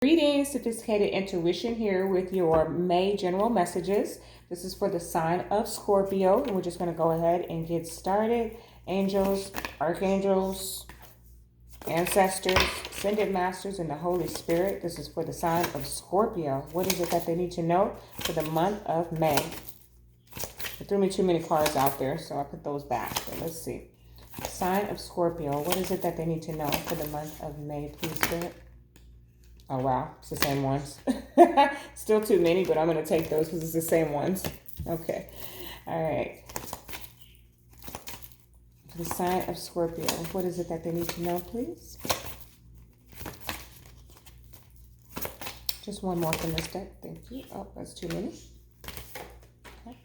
Greetings, sophisticated intuition here with your May general messages. This is for the sign of Scorpio, and we're just going to go ahead and get started. Angels, archangels, ancestors, ascended masters, and the Holy Spirit. This is for the sign of Scorpio. What is it that they need to know for the month of May? It threw me too many cards out there, so I put those back. So let's see. Sign of Scorpio. What is it that they need to know for the month of May, please, Spirit? Oh, wow. It's the same ones. Still too many, but I'm going to take those because it's the same ones. Okay. All right. For the sign of Scorpio, what is it that they need to know, please? Just one more from this deck. Thank you. Oh, that's too many. Okay.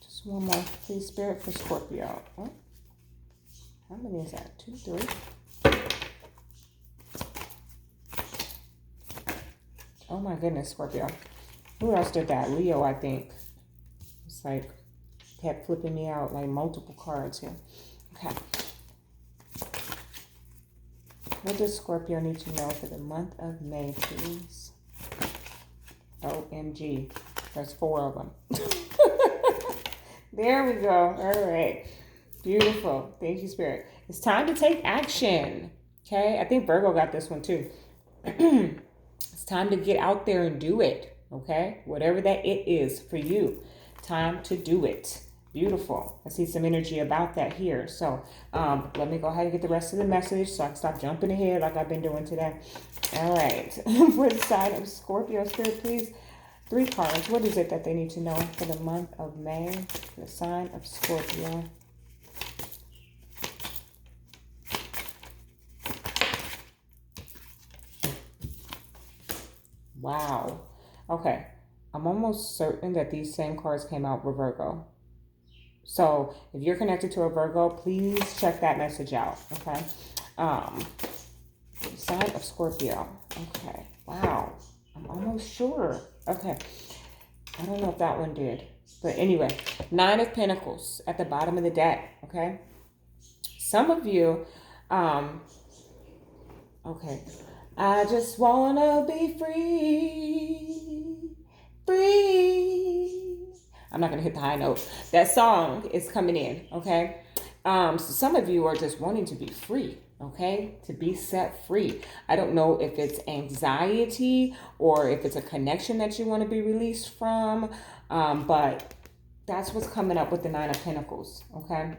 Just one more, please, Spirit, for Scorpio. Oh. How many is that? 2, 3. Oh my goodness, Scorpio. Who else did that? Leo, I think. It's like kept flipping me out like multiple cards here. Okay. What does Scorpio need to know for the month of May, please? OMG. There's 4 of them. There we go. All right. Beautiful. Thank you, Spirit. It's time to take action. Okay. I think Virgo got this one too. It's time to get out there and do it. Okay. Whatever that it is for you. Time to do it. Beautiful. I see some energy about that here. So let me go ahead and get the rest of the message so I can stop jumping ahead like I've been doing today. All right. For the sign of Scorpio, Spirit, please. 3 cards. What is it that they need to know for the month of May? The sign of Scorpio. Wow. Okay. I'm almost certain that these same cards came out for Virgo. So if you're connected to a Virgo, please check that message out. Okay. Sign of Scorpio. Okay. Wow. I'm almost sure. Okay. I don't know if that one did. But anyway, 9 of Pentacles at the bottom of the deck. Okay. Some of you, okay. I just wanna be free, free. I'm not gonna hit the high note. That song is coming in, okay? So some of you are just wanting to be free, okay? To be set free. I don't know if it's anxiety or if it's a connection that you want to be released from, but that's what's coming up with the 9 of Pentacles, okay?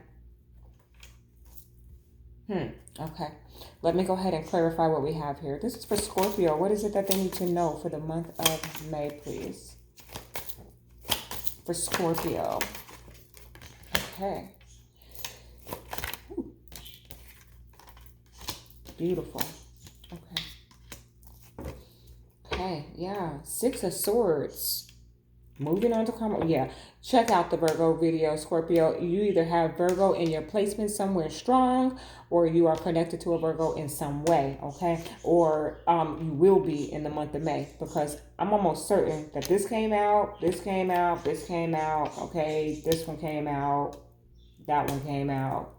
Okay. Let me go ahead and clarify what we have here. This is for Scorpio. What is it that they need to know for the month of May, please? For Scorpio. Okay. Ooh. Beautiful. Okay. Okay, yeah. 6 of Swords. Moving on to karma. Yeah. Check out the Virgo video, Scorpio. You either have Virgo in your placement somewhere strong, or you are connected to a Virgo in some way, okay? Or you will be in the month of May, because I'm almost certain that this came out, this came out, this came out, okay? This one came out, that one came out.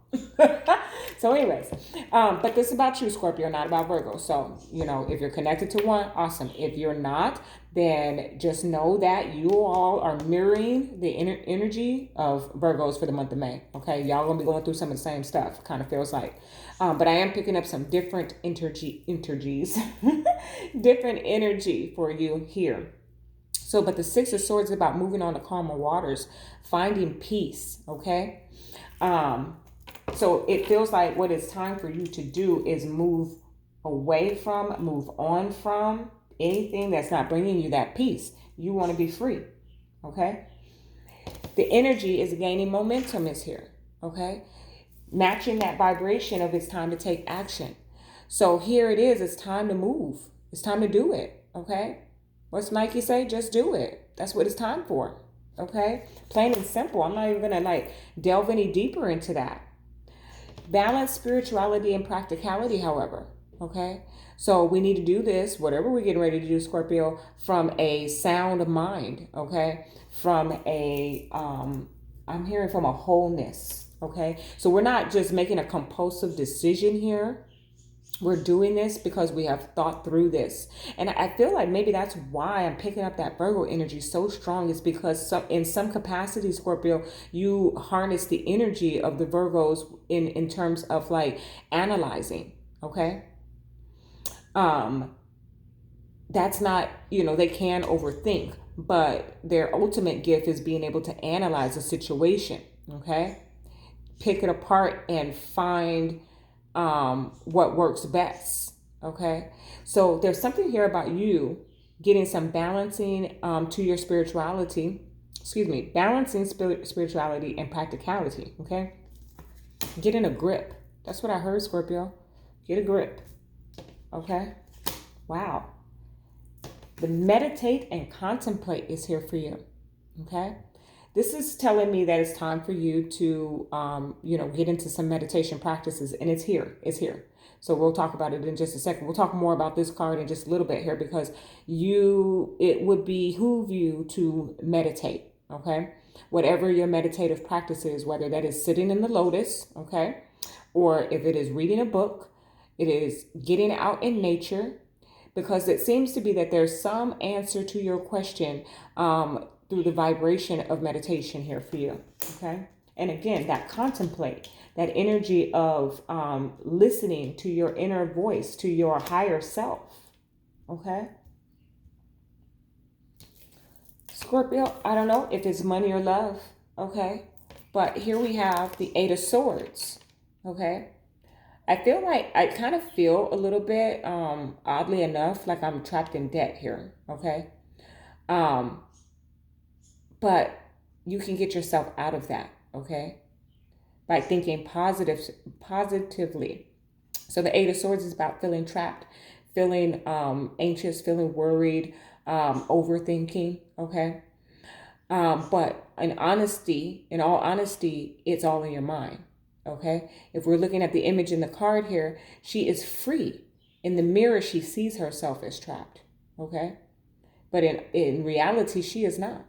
So anyways, but this is about you, Scorpio, not about Virgo. So, you know, if you're connected to one, awesome. If you're not, then just know that you all are mirroring the energy of Virgos for the month of May. Okay, y'all gonna be going through some of the same stuff, kind of feels like. But I am picking up some different energies, different energy for you here. So, but the 6 of Swords is about moving on to calmer waters, finding peace, okay? So it feels like what it's time for you to do is move away from, move on from anything that's not bringing you that peace. You want to be free, okay? The energy is gaining momentum is here, okay? Matching that vibration of it's time to take action. So here it is. It's time to move. It's time to do it, okay? What's Nike say? Just do it. That's what it's time for, okay? Plain and simple. I'm not even going to like delve any deeper into that. Balance spirituality and practicality, however, okay? So we need to do this, whatever we're getting ready to do, Scorpio, from a sound mind, okay? From a, I'm hearing from a wholeness, Okay. So we're not just making a compulsive decision here. We're doing this because we have thought through this. And I feel like maybe that's why I'm picking up that Virgo energy so strong, is because in some capacity, Scorpio, you harness the energy of the Virgos in terms of like analyzing. Okay. Um, that's not, they can overthink, but their ultimate gift is being able to analyze a situation. Okay. Pick it apart and find what works best. Okay. So there's something here about you getting some balancing to your spirituality. Excuse me, balancing spirituality and practicality. Okay. Getting a grip. That's what I heard, Scorpio. Get a grip. Okay. Wow. The meditate and contemplate is here for you. Okay. This is telling me that it's time for you to, get into some meditation practices, and it's here. It's here. So we'll talk about it in just a second. We'll talk more about this card in just a little bit here, because it would behoove you to meditate. Okay. Whatever your meditative practice is, whether that is sitting in the lotus, okay, or if it is reading a book, it is getting out in nature, because it seems to be that there's some answer to your question through the vibration of meditation here for you. Okay. And again, that contemplate, that energy of listening to your inner voice, to your higher self. Okay. Scorpio, I don't know if it's money or love. Okay. But here we have the Eight of Swords. Okay. I kind of feel a little bit, oddly enough, like I'm trapped in debt here. Okay. But you can get yourself out of that. Okay. By thinking positively. So the Eight of Swords is about feeling trapped, feeling anxious, feeling worried, overthinking. Okay. But in all honesty, it's all in your mind. Okay. If we're looking at the image in the card here, she is free. In the mirror, she sees herself as trapped. Okay. But in reality, she is not.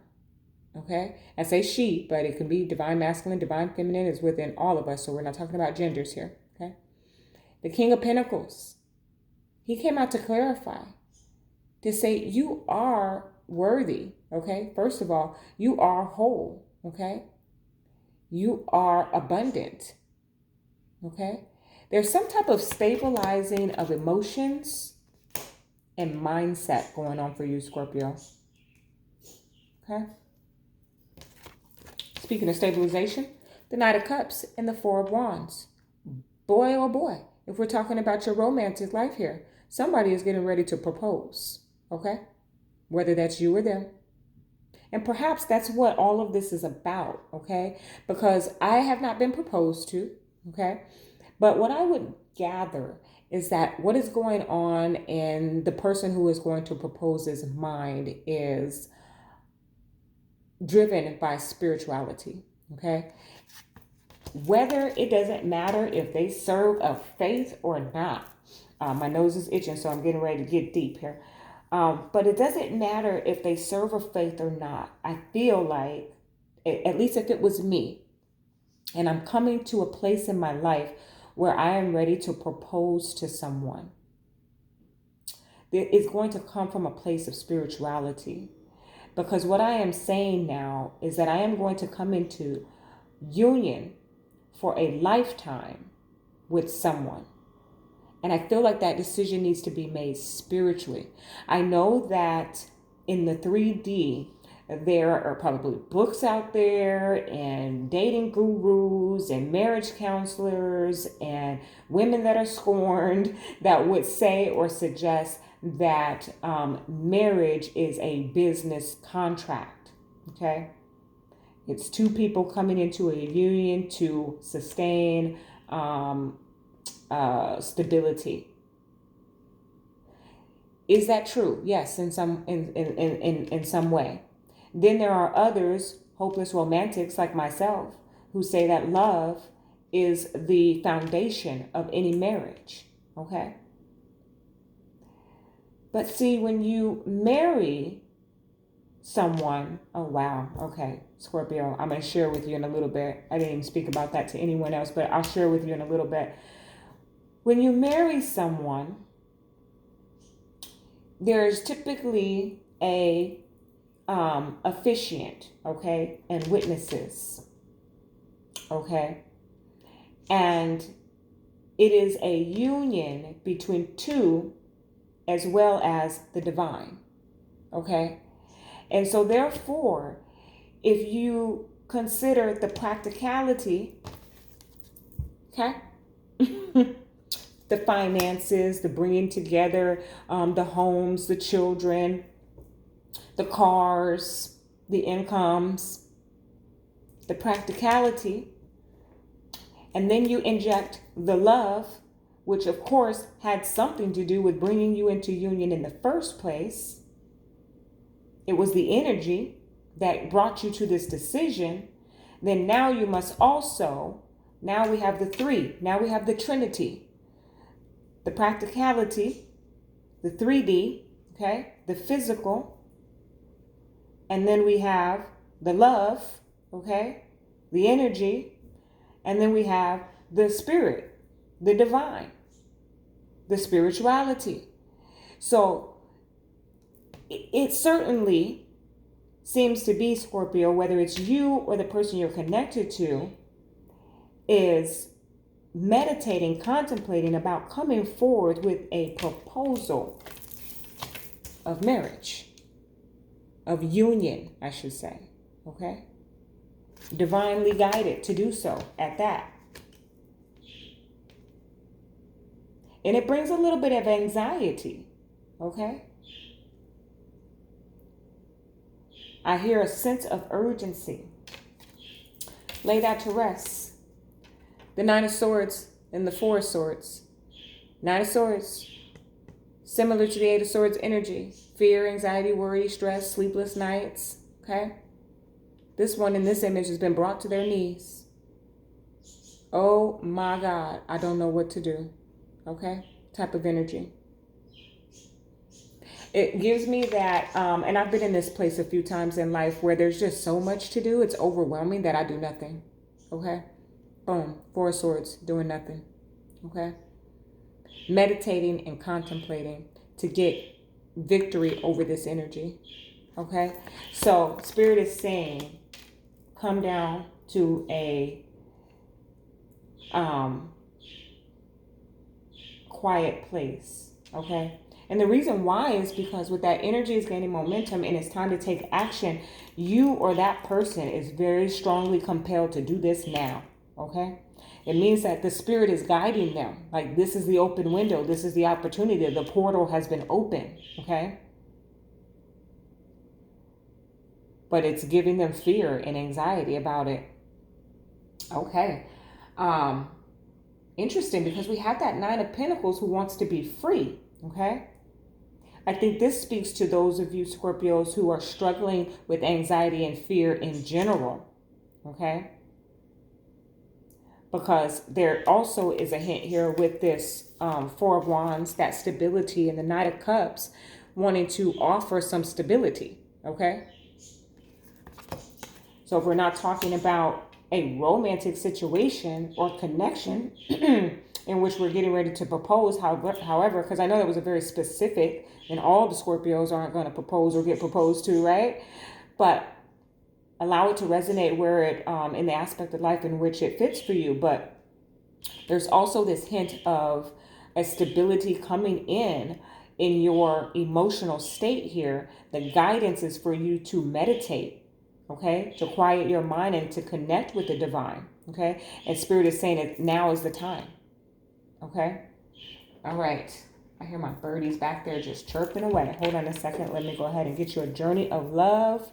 Okay. I say she, but it can be divine masculine, divine feminine is within all of us. So we're not talking about genders here. Okay. The King of Pentacles. He came out to clarify, to say you are worthy. Okay. First of all, you are whole. Okay. You are abundant. Okay. There's some type of stabilizing of emotions and mindset going on for you, Scorpio. Okay. Speaking of stabilization, the Knight of Cups and the Four of Wands. Boy, oh boy, if we're talking about your romantic life here, somebody is getting ready to propose. Okay. Whether that's you or them. And perhaps that's what all of this is about. Okay. Because I have not been proposed to. Okay. But what I would gather is that what is going on in the person who is going to propose's mind is driven by spirituality. Okay. Whether it doesn't matter if they serve a faith or not. My nose is itching, so I'm getting ready to get deep here. But it doesn't matter if they serve a faith or not. I feel like, at least if it was me, and I'm coming to a place in my life where I am ready to propose to someone, it's going to come from a place of spirituality. Because what I am saying now is that I am going to come into union for a lifetime with someone. And I feel like that decision needs to be made spiritually. I know that in the 3D, there are probably books out there and dating gurus and marriage counselors and women that are scorned that would say or suggest that marriage is a business contract. Okay. It's two people coming into a union to sustain stability. Is that true? Yes, in some way. Then there are others, hopeless romantics like myself, who say that love is the foundation of any marriage. Okay? But see, when you marry someone. Oh, wow. Okay, Scorpio, I'm going to share with you in a little bit. I didn't even speak about that to anyone else, but I'll share with you in a little bit. When you marry someone, there's typically a officiant, okay, and witnesses, okay, and it is a union between two as well as the divine, okay, and so therefore, if you consider the practicality, okay, the finances, the bringing together, the homes, the children, the cars, the incomes, the practicality, and then you inject the love, which of course had something to do with bringing you into union in the first place. It was the energy that brought you to this decision. Then now you must also, now we have the three, now we have the Trinity, the practicality, the 3D, okay, the physical, and then we have the love, okay, the energy, and then we have the spirit, the divine, the spirituality. So it certainly seems to be, Scorpio, whether it's you or the person you're connected to, is meditating, contemplating about coming forward with a proposal of marriage, of union, I should say, okay? Divinely guided to do so at that. And it brings a little bit of anxiety, okay? I hear a sense of urgency. Lay that to rest. The Nine of Swords and the Four of Swords. Nine of Swords, similar to the Eight of Swords energy. Fear, anxiety, worry, stress, sleepless nights, okay? This one in this image has been brought to their knees. Oh my God, I don't know what to do, okay? Type of energy. It gives me that, and I've been in this place a few times in life where there's just so much to do. It's overwhelming that I do nothing, okay? Boom, Four of Swords, doing nothing, okay? Meditating and contemplating to get victory over this energy, okay? So Spirit is saying, come down to a quiet place, okay? And the reason why is because with that energy is gaining momentum and it's time to take action, you or that person is very strongly compelled to do this now, okay? It means that the Spirit is guiding them. Like, this is the open window. This is the opportunity. The portal has been opened, okay? But it's giving them fear and anxiety about it. Okay. Interesting, because we have that Nine of Pentacles who wants to be free, okay? I think this speaks to those of you Scorpios who are struggling with anxiety and fear in general, okay? Because there also is a hint here with this Four of Wands, that stability, and the Knight of Cups wanting to offer some stability, okay? So if we're not talking about a romantic situation or connection in which we're getting ready to propose, however, because I know that was a very specific, and all the Scorpios aren't going to propose or get proposed to, right? But allow it to resonate where it, in the aspect of life in which it fits for you. But there's also this hint of a stability coming in your emotional state here. The guidance is for you to meditate, okay? To quiet your mind and to connect with the divine, okay? And Spirit is saying that now is the time, okay? All right. I hear my birdies back there just chirping away. Hold on a second. Let me go ahead and get you a journey of love.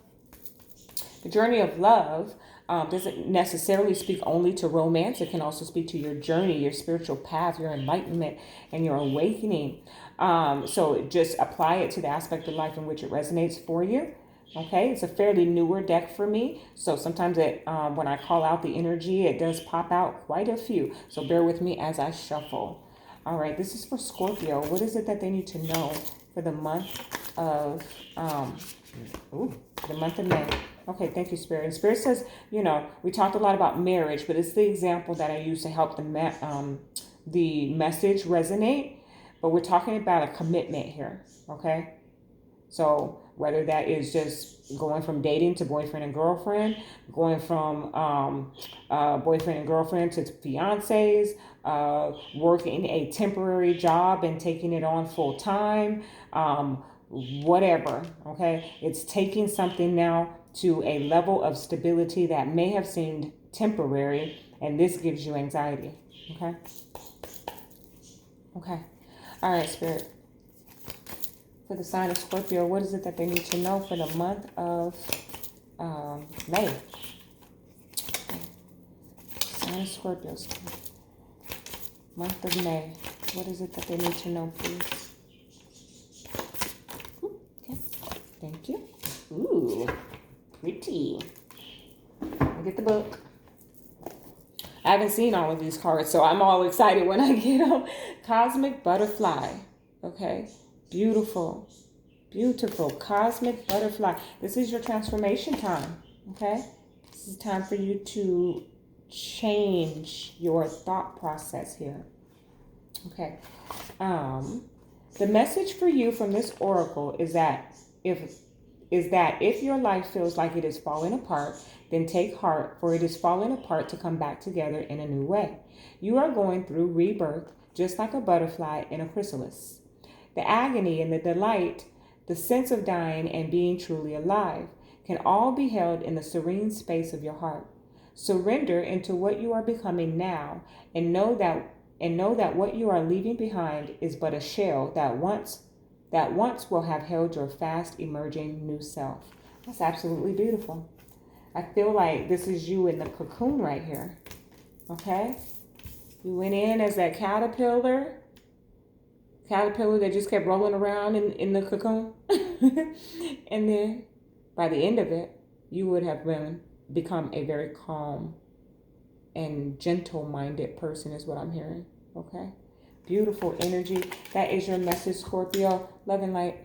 The journey of love doesn't necessarily speak only to romance. It can also speak to your journey, your spiritual path, your enlightenment, and your awakening. So just apply it to the aspect of life in which it resonates for you. Okay, it's a fairly newer deck for me. So sometimes when I call out the energy, it does pop out quite a few. So bear with me as I shuffle. All right, this is for Scorpio. What is it that they need to know for the month of the month of May. Okay, thank you, Spirit. And Spirit says, we talked a lot about marriage, but it's the example that I use to help the message resonate. But we're talking about a commitment here, okay? So whether that is just going from dating to boyfriend and girlfriend, going from boyfriend and girlfriend to fiancés, working a temporary job and taking it on full time, whatever, okay? It's taking something now to a level of stability that may have seemed temporary, and this gives you anxiety, okay? Okay. All right, Spirit. For the sign of Scorpio, what is it that they need to know for the month of May? Sign of Scorpio. Month of May. What is it that they need to know, please? Okay. Thank you. Ooh, pretty. Let me get the book. I haven't seen all of these cards, so I'm all excited when I get them. Cosmic Butterfly. Okay. Beautiful. Beautiful. Cosmic Butterfly. This is your transformation time. Okay. This is time for you to change your thought process here. Okay. The message for you from this oracle is that if your life feels like it is falling apart, then take heart, for it is falling apart to come back together in a new way. You are going through rebirth, just like a butterfly in a chrysalis. The agony and the delight, the sense of dying and being truly alive, can all be held in the serene space of your heart. Surrender into what you are becoming now, and know that what you are leaving behind is but a shell that once will have held your fast emerging new self. That's absolutely beautiful. I feel like this is you in the cocoon right here. Okay? You went in as that caterpillar that just kept rolling around in the cocoon. And then by the end of it, you would have become a very calm and gentle-minded person is what I'm hearing. Okay? Beautiful energy. That is your message, Scorpio. Love and light.